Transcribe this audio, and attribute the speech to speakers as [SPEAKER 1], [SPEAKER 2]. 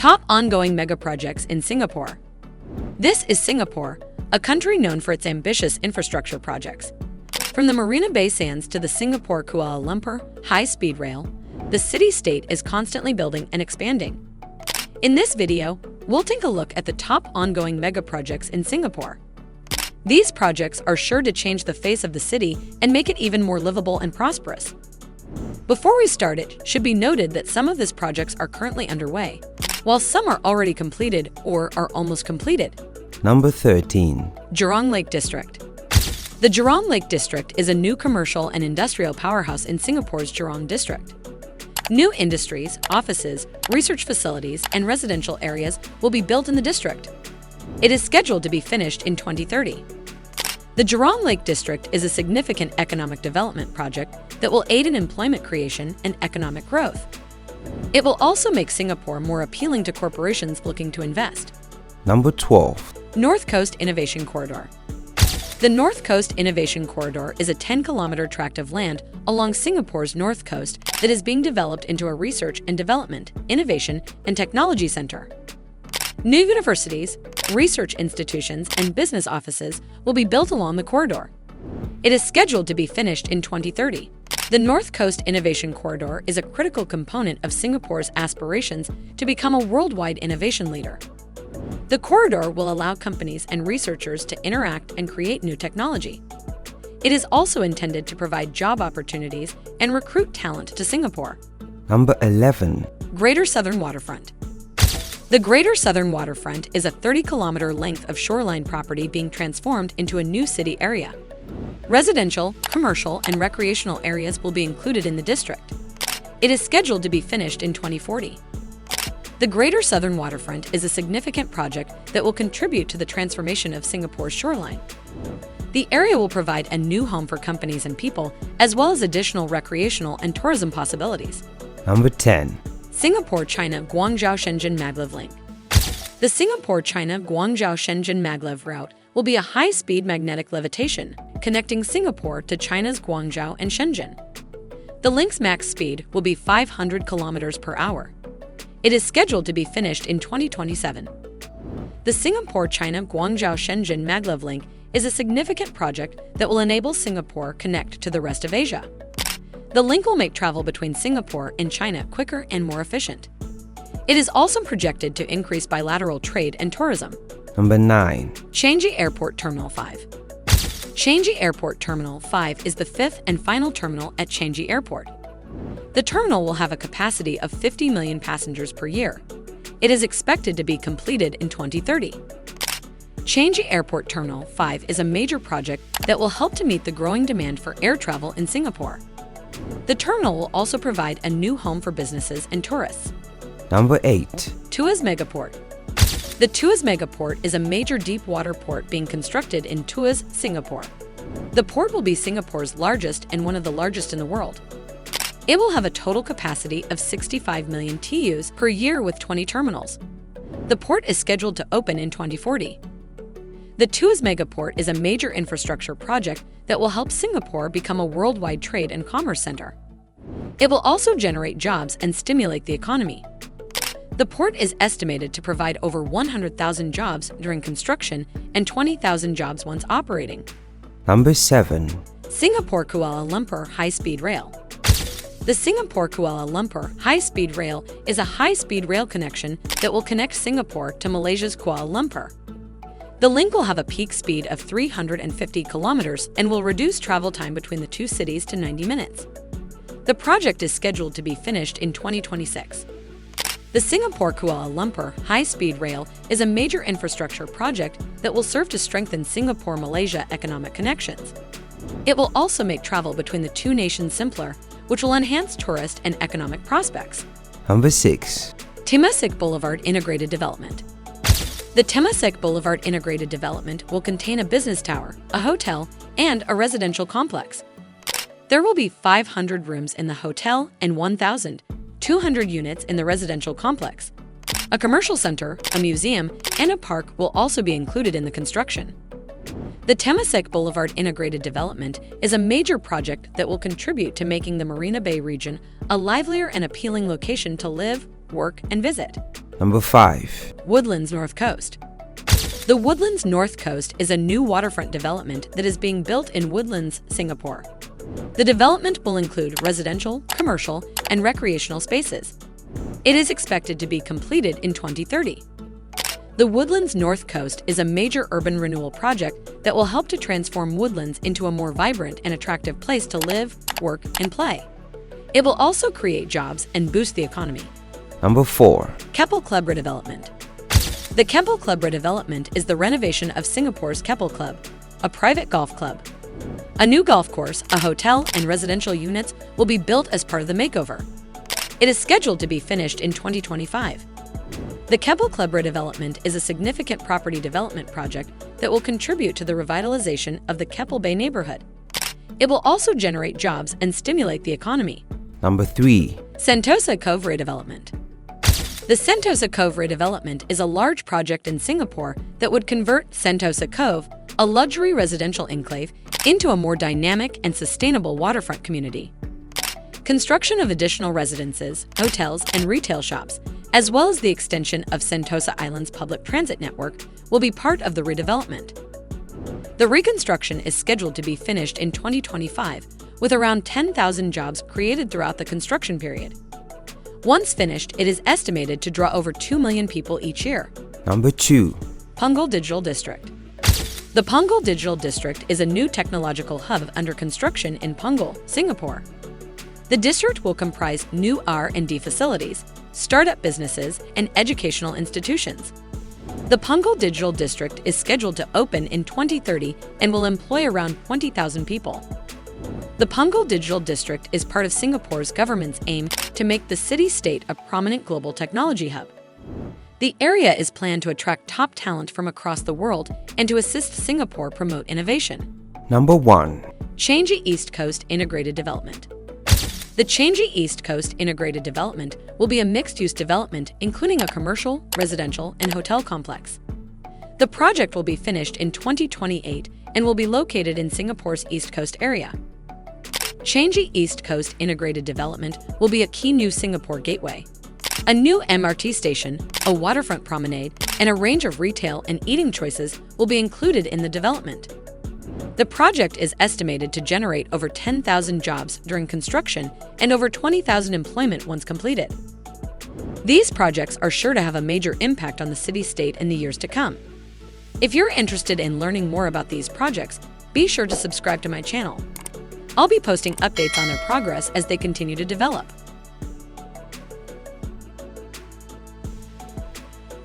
[SPEAKER 1] Top ongoing megaprojects in Singapore. This is Singapore, a country known for its ambitious infrastructure projects. From the Marina Bay Sands to the Singapore-Kuala Lumpur high-speed rail, the city-state is constantly building and expanding. In this video, we'll take a look at the top ongoing megaprojects in Singapore. These projects are sure to change the face of the city and make it even more livable and prosperous. Before we start, it should be noted that some of these projects are currently underway, while some are already completed or are almost completed.
[SPEAKER 2] Number 13.
[SPEAKER 1] Jurong Lake District. The Jurong Lake District is a new commercial and industrial powerhouse in Singapore's Jurong District. New industries, offices, research facilities, and residential areas will be built in the district. It is scheduled to be finished in 2030. The Jurong Lake District is a significant economic development project that will aid in employment creation and economic growth. It will also make Singapore more appealing to corporations looking to invest.
[SPEAKER 2] Number 12.
[SPEAKER 1] North Coast Innovation Corridor. The North Coast Innovation Corridor is a 10-kilometer tract of land along Singapore's north coast that is being developed into a research and development, innovation, and technology center. New universities, research institutions, and business offices will be built along the corridor. It is scheduled to be finished in 2030. The North Coast Innovation Corridor is a critical component of Singapore's aspirations to become a worldwide innovation leader. The corridor will allow companies and researchers to interact and create new technology. It is also intended to provide job opportunities and recruit talent to Singapore.
[SPEAKER 2] Number 11.
[SPEAKER 1] Greater Southern Waterfront. The Greater Southern Waterfront is a 30-kilometer length of shoreline property being transformed into a new city area. Residential, commercial, and recreational areas will be included in the district. It is scheduled to be finished in 2040. The Greater Southern Waterfront is a significant project that will contribute to the transformation of Singapore's shoreline. The area will provide a new home for companies and people, as well as additional recreational and tourism possibilities.
[SPEAKER 2] Number 10.
[SPEAKER 1] Singapore-China Guangzhou-Shenzhen Maglev Link. The Singapore-China Guangzhou-Shenzhen Maglev route will be a high-speed magnetic levitation connecting Singapore to China's Guangzhou and Shenzhen. The link's max speed will be 500 kilometers per hour. It is scheduled to be finished in 2027. The Singapore-China Guangzhou-Shenzhen Maglev Link is a significant project that will enable Singapore connect to the rest of Asia. The link will make travel between Singapore and China quicker and more efficient. It is also projected to increase bilateral trade and tourism.
[SPEAKER 2] Number 9.
[SPEAKER 1] Changi Airport Terminal 5. Changi Airport Terminal 5 is the fifth and final terminal at Changi Airport. The terminal will have a capacity of 50 million passengers per year. It is expected to be completed in 2030. Changi Airport Terminal 5 is a major project that will help to meet the growing demand for air travel in Singapore. The terminal will also provide a new home for businesses and tourists.
[SPEAKER 2] Number 8.
[SPEAKER 1] Tuas Mega Port. The Tuas Mega Port is a major deep-water port being constructed in Tuas, Singapore. The port will be Singapore's largest and one of the largest in the world. It will have a total capacity of 65 million TEUs per year with 20 terminals. The port is scheduled to open in 2040. The Tuas Mega Port is a major infrastructure project that will help Singapore become a worldwide trade and commerce center. It will also generate jobs and stimulate the economy. The port is estimated to provide over 100,000 jobs during construction and 20,000 jobs once operating.
[SPEAKER 2] Number 7.
[SPEAKER 1] Singapore-Kuala Lumpur high-speed rail. The Singapore-Kuala Lumpur high-speed rail is a high-speed rail connection that will connect Singapore to Malaysia's Kuala Lumpur. The link will have a peak speed of 350 kilometers and will reduce travel time between the two cities to 90 minutes. The project is scheduled to be finished in 2026. The Singapore-Kuala Lumpur high-speed rail is a major infrastructure project that will serve to strengthen Singapore-Malaysia economic connections. It will also make travel between the two nations simpler, which will enhance tourist and economic prospects.
[SPEAKER 2] Number 6.
[SPEAKER 1] Temasek Boulevard Integrated Development. The Temasek Boulevard Integrated Development will contain a business tower, a hotel, and a residential complex. There will be 500 rooms in the hotel and 1,200 units in the residential complex. A commercial center, a museum, and a park will also be included in the construction. The Temasek Boulevard Integrated Development is a major project that will contribute to making the Marina Bay region a livelier and appealing location to live, work, and visit.
[SPEAKER 2] Number 5.
[SPEAKER 1] Woodlands North Coast. The Woodlands North Coast is a new waterfront development that is being built in Woodlands, Singapore. The development will include residential, commercial, and recreational spaces. It is expected to be completed in 2030. The Woodlands North Coast is a major urban renewal project that will help to transform Woodlands into a more vibrant and attractive place to live, work, and play. It will also create jobs and boost the economy.
[SPEAKER 2] Number 4.
[SPEAKER 1] Keppel Club Redevelopment. The Keppel Club Redevelopment is the renovation of Singapore's Keppel Club, a private golf club. A new golf course, a hotel, and residential units will be built as part of the makeover. It is scheduled to be finished in 2025. The Keppel Club Redevelopment is a significant property development project that will contribute to the revitalization of the Keppel Bay neighborhood. It will also generate jobs and stimulate the economy.
[SPEAKER 2] Number 3.
[SPEAKER 1] Sentosa Cove Redevelopment. The Sentosa Cove Redevelopment is a large project in Singapore that would convert Sentosa Cove, a luxury residential enclave, into a more dynamic and sustainable waterfront community. Construction of additional residences, hotels, and retail shops, as well as the extension of Sentosa Island's public transit network, will be part of the redevelopment. The reconstruction is scheduled to be finished in 2025, with around 10,000 jobs created throughout the construction period. Once finished, it is estimated to draw over 2 million people each year.
[SPEAKER 2] Number 2.
[SPEAKER 1] Pungle Digital District. The Pungle Digital District is a new technological hub under construction in Pungle, Singapore. The district will comprise new R&D facilities, startup businesses, and educational institutions. The Pungle Digital District is scheduled to open in 2030 and will employ around 20,000 people. The Pungle Digital District is part of Singapore's government's aim to make the city-state a prominent global technology hub. The area is planned to attract top talent from across the world and to assist Singapore promote innovation.
[SPEAKER 2] Number 1.
[SPEAKER 1] Changi East Coast Integrated Development. The Changi East Coast Integrated Development will be a mixed-use development including a commercial, residential, and hotel complex. The project will be finished in 2028 and will be located in Singapore's East Coast area. Changi East Coast Integrated Development will be a key new Singapore gateway. A new MRT station, a waterfront promenade, and a range of retail and eating choices will be included in the development. The project is estimated to generate over 10,000 jobs during construction and over 20,000 employment once completed. These projects are sure to have a major impact on the city-state in the years to come. If you're interested in learning more about these projects, be sure to subscribe to my channel. I'll be posting updates on their progress as they continue to develop.